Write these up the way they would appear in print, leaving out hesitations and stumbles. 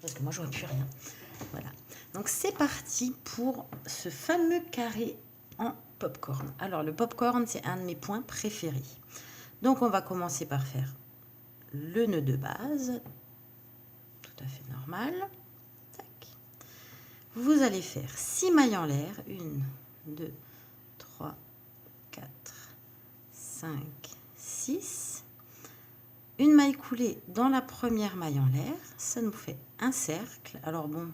parce que moi je vois plus rien. Voilà. Donc c'est parti pour ce fameux carré en popcorn. Alors le popcorn, c'est un de mes points préférés. Donc on va commencer par faire le nœud de base, tout à fait normal. Tac. Vous allez faire 6 mailles en l'air, 1, 2, 3, 4, 5, 6. Une maille coulée dans la première maille en l'air, ça nous fait un cercle. Alors bon,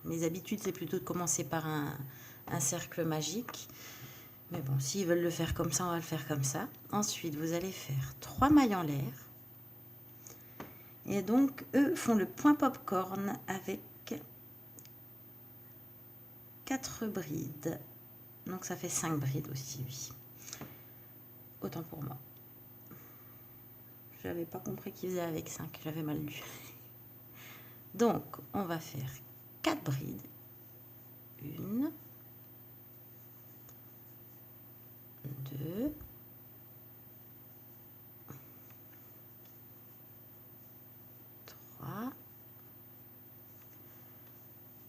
mes habitudes, c'est plutôt de commencer par un cercle magique. Mais bon, s'ils veulent le faire comme ça, on va le faire comme ça. Ensuite, vous allez faire 3 mailles en l'air. Et donc, eux font le point popcorn avec 4 brides. Donc, ça fait 5 brides aussi, oui. Autant pour moi. Je n'avais pas compris qu'ils faisaient avec 5, j'avais mal lu. Donc, on va faire 4 brides. 1, 2, 3,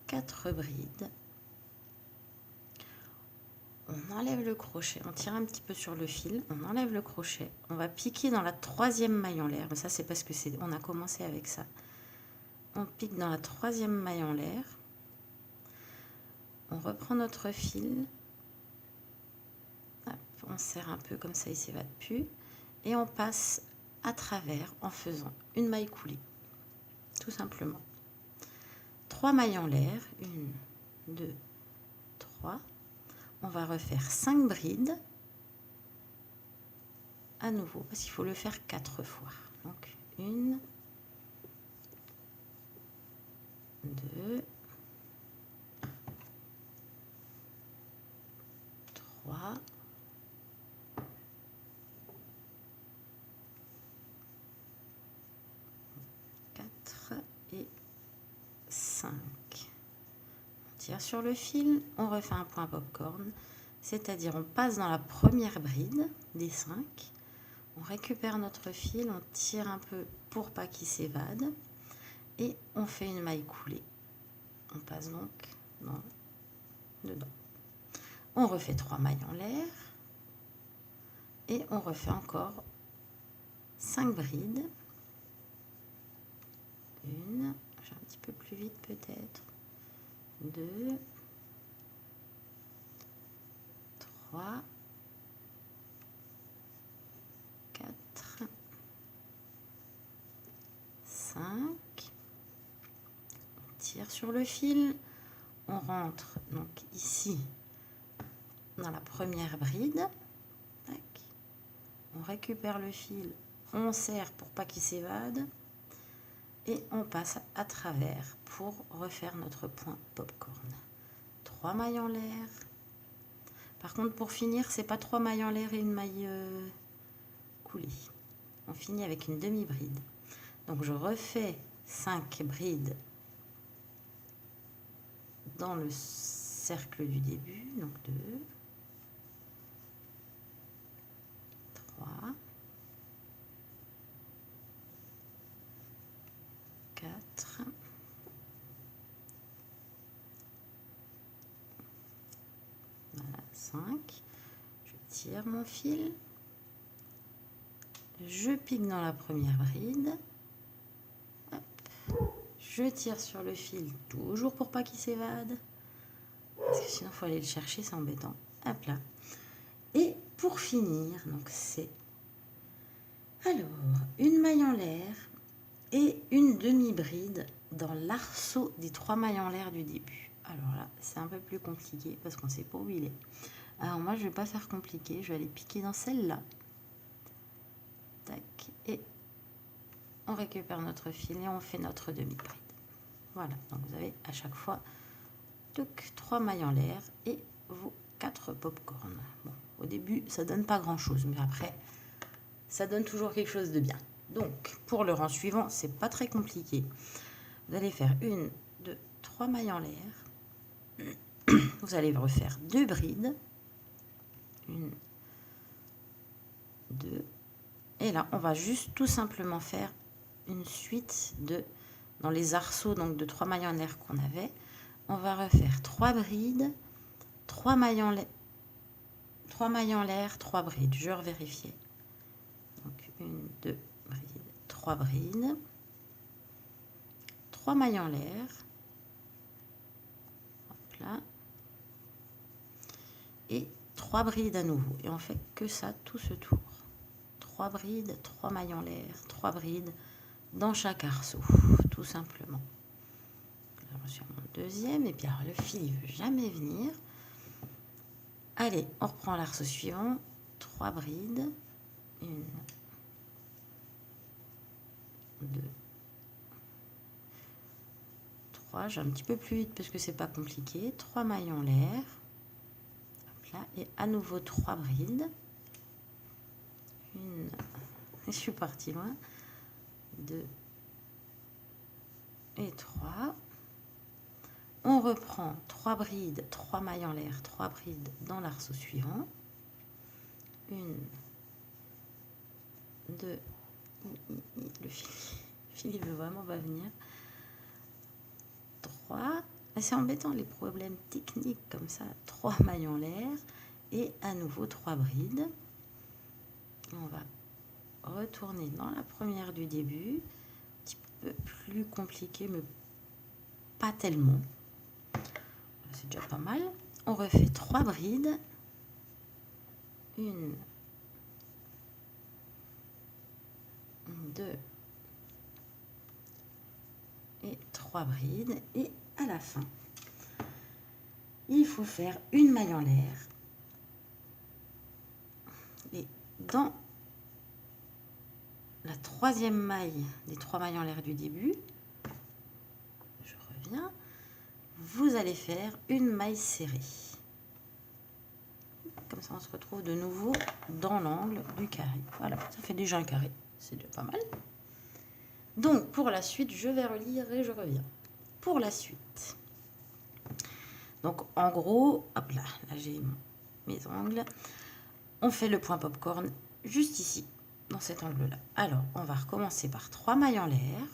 4 brides. On enlève le crochet, on tire un petit peu sur le fil, on enlève le crochet, on va piquer dans la troisième maille en l'air. Mais ça, c'est parce que on a commencé avec ça. On pique dans la troisième maille en l'air. On reprend notre fil. Hop, on serre un peu comme ça, il ne s'évade plus. Et on passe à travers en faisant une maille coulée. Tout simplement. 3 mailles en l'air. 1, 2, 3. On va refaire 5 brides. À nouveau, parce qu'il faut le faire 4 fois. Donc, 1, 2, 3, 4 et 5. On tire sur le fil, on refait un point popcorn, c'est-à-dire on passe dans la première bride des 5, on récupère notre fil, on tire un peu pour pas qu'il s'évade et on fait une maille coulée. On passe donc dedans. On refait 3 mailles en l'air et on refait encore 5 brides. 1, j'ai un petit peu plus vite peut-être, 2, 3, 4, 5. On tire sur le fil, on rentre donc ici dans la première bride. Tac. On récupère le fil, on serre pour pas qu'il s'évade et on passe à travers pour refaire notre point popcorn. 3 mailles en l'air. Par contre, pour finir, c'est pas 3 mailles en l'air et une maille coulée. On finit avec une demi-bride. Donc je refais 5 brides dans le cercle du début. Donc 2, 3, 4, 5. Je tire mon fil. Je pique dans la première bride. Hop. Je tire sur le fil, toujours pour pas qu'il s'évade. Parce que sinon, il faut aller le chercher, c'est embêtant. Hop là. Et pour finir, donc c'est... Alors, une maille en l'air et une demi-bride dans l'arceau des 3 mailles en l'air du début. Alors là, c'est un peu plus compliqué parce qu'on ne sait pas où il est. Alors moi, je ne vais pas faire compliqué. Je vais aller piquer dans celle-là. Tac. Et on récupère notre fil et on fait notre demi-bride. Voilà. Donc vous avez à chaque fois 3 mailles en l'air et vos 4 popcorn. Bon, au début, ça donne pas grand-chose, mais après, ça donne toujours quelque chose de bien. Donc, pour le rang suivant, c'est pas très compliqué. Vous allez faire 1, 2, 3 mailles en l'air. Vous allez refaire 2 brides. 1, 2. Et là, on va juste tout simplement faire une suite de dans les arceaux donc de 3 mailles en l'air qu'on avait, on va refaire 3 brides, 3 mailles en l'air, 3 mailles en l'air, 3 brides. Je vais vérifier. Donc 1, 2 brides, 3 brides, 3 mailles en l'air. Hop là. Et 3 brides à nouveau. Et on fait que ça tout ce tour. 3 brides, 3 mailles en l'air, 3 brides dans chaque arceau, tout simplement. Là, sur mon deuxième, et puis alors le fil il veut jamais venir. Allez, on reprend l'arceau suivant, 3 brides, 1, 2, 3, j'ai un petit peu plus vite parce que c'est pas compliqué, 3 mailles en l'air, hop là, et à nouveau 3 brides, 1, je suis partie loin, 2 et 3. On reprend 3 brides, 3 mailles en l'air, 3 brides dans l'arceau suivant. 1, 2, le fil il veut vraiment pas venir. 3, c'est embêtant les problèmes techniques comme ça. 3 mailles en l'air et à nouveau 3 brides. On va retourner dans la première du début. Un petit peu plus compliqué, mais pas tellement. C'est déjà pas mal. On refait 3 brides. 1, 2 et 3 brides. Et à la fin, il faut faire une maille en l'air. Et dans la troisième maille des 3 mailles en l'air du début, je reviens, vous allez faire une maille serrée. Comme ça, on se retrouve de nouveau dans l'angle du carré. Voilà, ça fait déjà un carré. C'est déjà pas mal. Donc, pour la suite, je vais relire et je reviens. Pour la suite. Donc, en gros, hop là, j'ai mes angles. On fait le point popcorn juste ici, dans cet angle-là. Alors, on va recommencer par 3 mailles en l'air.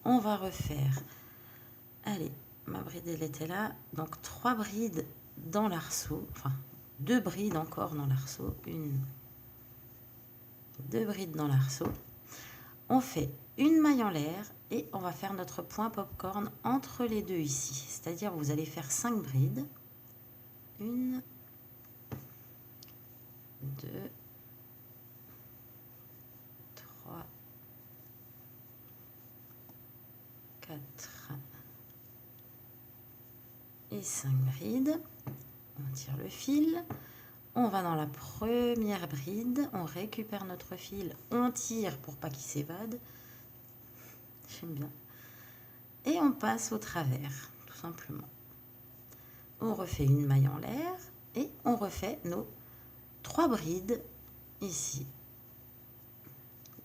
On va refaire, allez, ma bride, elle était là. Donc, 3 brides dans l'arceau, enfin, 2 brides encore dans l'arceau, 2 brides dans l'arceau. On fait une maille en l'air et on va faire notre point popcorn entre les deux ici. C'est-à-dire vous allez faire 5 brides. 1, 2, 3, 4 et 5 brides. On tire le fil. On va dans la première bride, on récupère notre fil, on tire pour pas qu'il s'évade. J'aime bien. Et on passe au travers, tout simplement. On refait une maille en l'air et on refait nos 3 brides ici.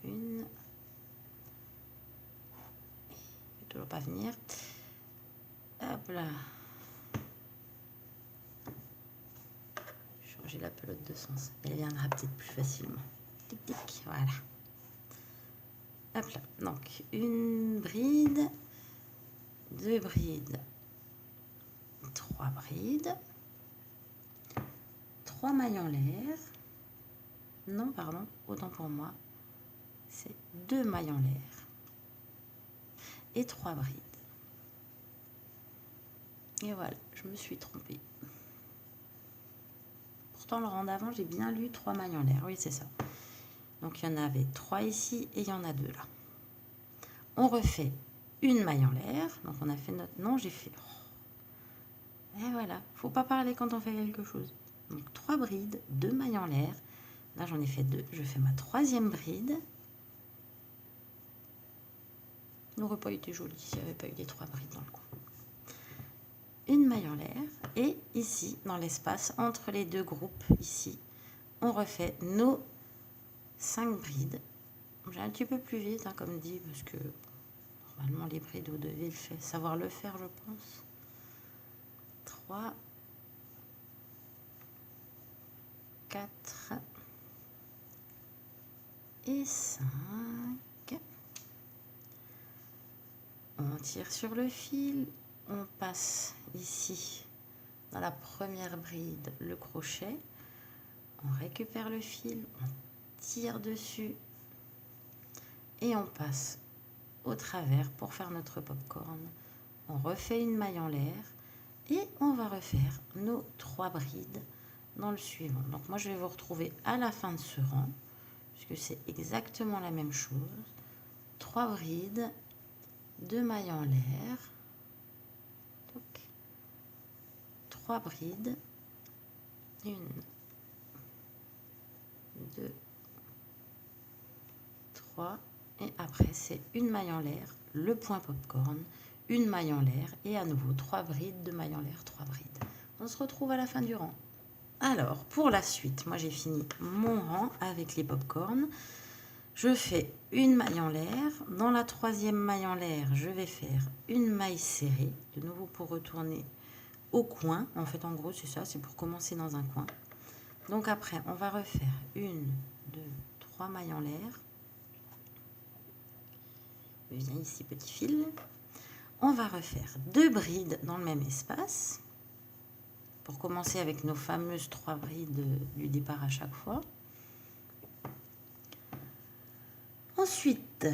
1. Il ne peut toujours pas venir. Hop là. J'ai la pelote de sens. Elle viendra peut-être plus facilement. Tic tic, voilà. Hop là. Donc, une bride, 2 brides, 3 brides, 3 mailles en l'air. Non, pardon, autant pour moi. C'est 2 mailles en l'air et 3 brides. Et voilà, je me suis trompée. Pourtant, le rang d'avant, j'ai bien lu 3 mailles en l'air. Oui, c'est ça. Donc, il y en avait 3 ici et il y en a 2 là. On refait une maille en l'air. Donc, on a fait notre... Non, j'ai fait... Et voilà, faut pas parler quand on fait quelque chose. Donc, 3 brides, 2 mailles en l'air. Là, j'en ai fait 2. Je fais ma 3e bride. N'aurait pas été joli s'il n'y avait pas eu les 3 brides dans le coin. Une maille en l'air. Et ici, dans l'espace entre les deux groupes, ici, on refait nos 5 brides. J'ai un petit peu plus vite, hein, comme dit, parce que normalement, les brides, vous devez savoir le faire, je pense. 3, 4 et 5. On tire sur le fil, on passe ici dans la première bride le crochet, on récupère le fil, on tire dessus et on passe au travers pour faire notre popcorn. On refait une maille en l'air et on va refaire nos 3 brides dans le suivant. Donc moi je vais vous retrouver à la fin de ce rang puisque c'est exactement la même chose. 3 brides, 2 mailles en l'air, 3 brides, 1, 2, 3 et après c'est une maille en l'air, le point popcorn, une maille en l'air et à nouveau 3 brides, 2 mailles en l'air, 3 brides. On se retrouve à la fin du rang. Alors pour la suite, moi j'ai fini mon rang avec les popcorn. Je fais une maille en l'air. Dans la 3e maille en l'air, je vais faire une maille serrée, de nouveau pour retourner au coin. En fait, en gros, c'est ça, c'est pour commencer dans un coin. Donc après, on va refaire 1, 2, 3 mailles en l'air. Je viens ici, petit fil. On va refaire 2 brides dans le même espace. Pour commencer avec nos fameuses 3 brides du départ à chaque fois. Ensuite,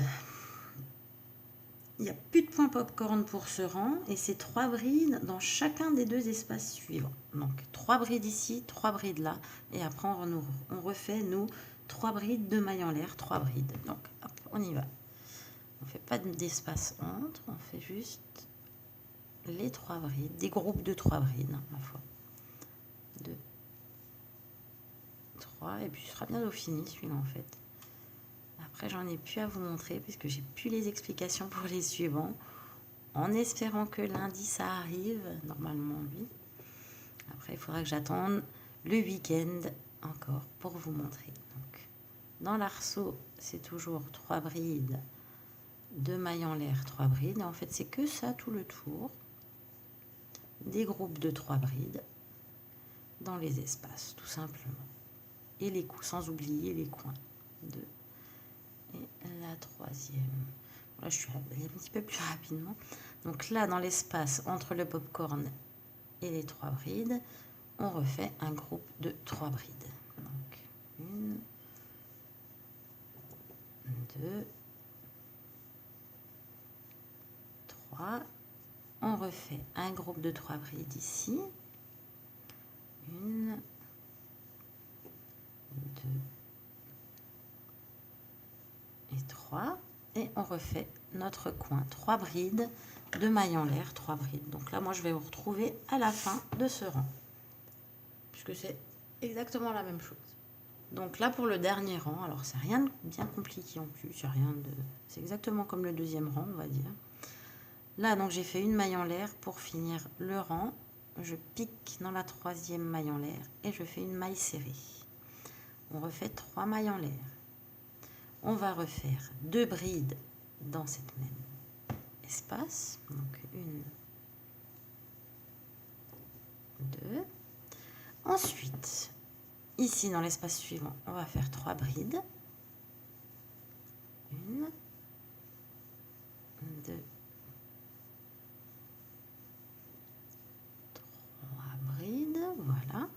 il n'y a plus de point popcorn pour ce rang et c'est 3 brides dans chacun des 2 espaces suivants. Donc 3 brides ici, 3 brides là et après on refait nous 3 brides, 2 mailles en l'air, 3 brides. Donc hop, on y va. On ne fait pas d'espace entre, on fait juste les 3 brides, des groupes de 3 brides à la fois. 2, 3 et puis ce sera bientôt fini celui-là en fait. Après, j'en ai plus à vous montrer puisque j'ai plus les explications pour les suivants. En espérant que lundi, ça arrive. Normalement, oui. Après, il faudra que j'attende le week-end encore pour vous montrer. Donc, dans l'arceau, c'est toujours 3 brides, 2 mailles en l'air, 3 brides. Et en fait, c'est que ça tout le tour. Des groupes de 3 brides dans les espaces, tout simplement. Et les coups, sans oublier les coins. 2. Et la 3e. Là, je suis allée un petit peu plus rapidement. Donc là, dans l'espace entre le popcorn et les 3 brides, on refait un groupe de 3 brides. Donc 1, 2, 3. On refait un groupe de 3 brides ici. 1, 2, et 3 et on refait notre coin 3 brides, 2 mailles en l'air, 3 brides. Donc là moi je vais vous retrouver à la fin de ce rang puisque c'est exactement la même chose. Donc là pour le dernier rang, alors c'est rien de bien compliqué en plus, c'est exactement comme le 2e rang on va dire. Là donc j'ai fait une maille en l'air pour finir le rang, je pique dans la 3e maille en l'air et je fais une maille serrée. On refait 3 mailles en l'air. On va refaire 2 brides dans cette même espace. Donc 1, 2. Ensuite, ici dans l'espace suivant, on va faire 3 brides. 1, 2, 3 brides. Voilà.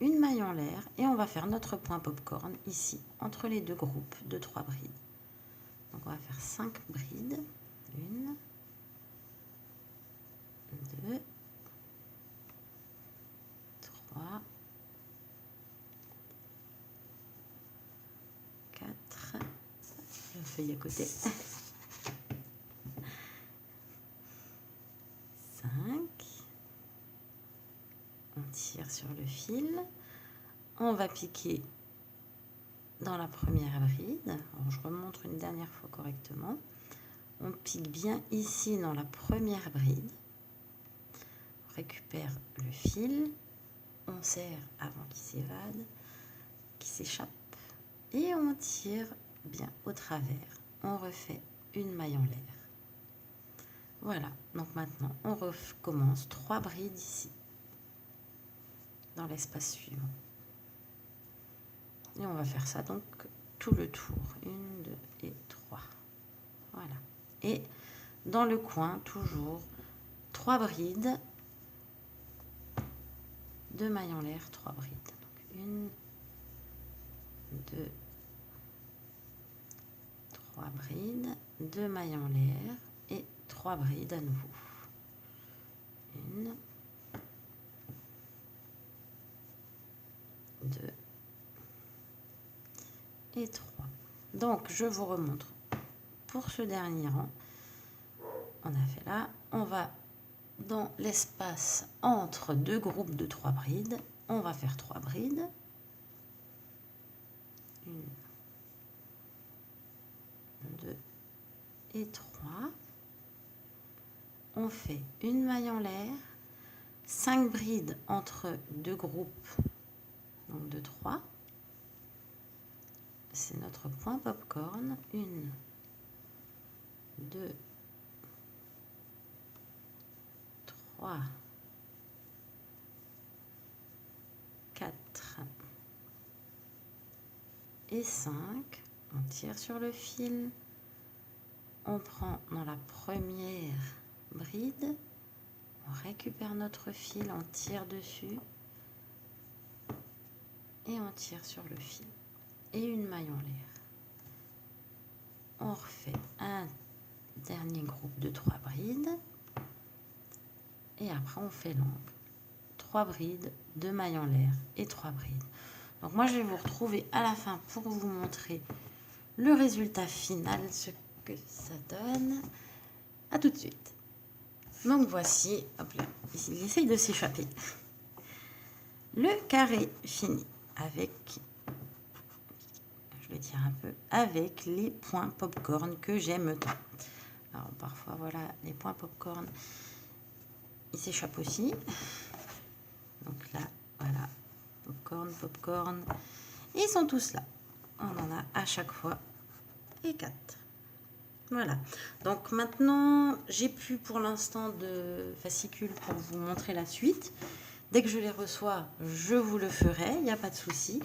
Une maille en l'air et on va faire notre point popcorn ici entre les 2 groupes de 3 brides. Donc on va faire 5 brides. 1, 2, 3, 4. La feuille à côté. 5. On tire sur le fil. On va piquer dans la première bride. Alors, je remonte une dernière fois correctement. On pique bien ici dans la première bride. On récupère le fil. On serre avant qu'il s'évade, qu'il s'échappe. Et on tire bien au travers. On refait une maille en l'air. Voilà. Donc maintenant, on recommence 3 brides ici. Dans l'espace suivant. Et on va faire ça donc tout le tour. 1, 2 et 3. Voilà. Et dans le coin, toujours 3 brides, 2 mailles en l'air, 3 brides. Donc 1, 2, 3 brides, 2 mailles en l'air et 3 brides à nouveau. 1, 2 et 3. Donc je vous remontre pour ce dernier rang. On a fait là, on va dans l'espace entre deux groupes de 3 brides, on va faire 3 brides. 1, 2 et 3. On fait une maille en l'air, 5 brides entre deux groupes, donc de 3. C'est notre point popcorn. 1, 2, 3, 4 et 5. On tire sur le fil. On prend dans la première bride. On récupère notre fil, on tire dessus. Et on tire sur le fil. Et une maille en l'air. On refait un dernier groupe de 3 brides. Et après, on fait l'angle. 3 brides, 2 mailles en l'air et 3 brides. Donc moi, je vais vous retrouver à la fin pour vous montrer le résultat final, ce que ça donne. À tout de suite. Donc voici, hop là, il essaye de s'échapper. Le carré fini avec, je vais dire un peu, avec les points popcorn que j'aime tant. Alors parfois, voilà, les points popcorn, ils s'échappent aussi. Donc là, voilà, popcorn, popcorn. Ils sont tous là. On en a à chaque fois et 4. Voilà. Donc maintenant, j'ai plus pour l'instant de fascicules pour vous montrer la suite. Dès que je les reçois, je vous le ferai, il n'y a pas de souci.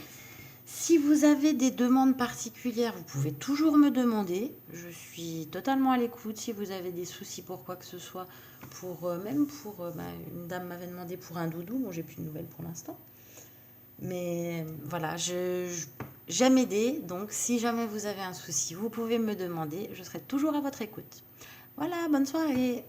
Si vous avez des demandes particulières, vous pouvez toujours me demander. Je suis totalement à l'écoute. Si vous avez des soucis pour quoi que ce soit, même pour une dame m'avait demandé pour un doudou. Bon, j'ai plus de nouvelles pour l'instant. Mais voilà, j'aime aider. Donc, si jamais vous avez un souci, vous pouvez me demander. Je serai toujours à votre écoute. Voilà, bonne soirée.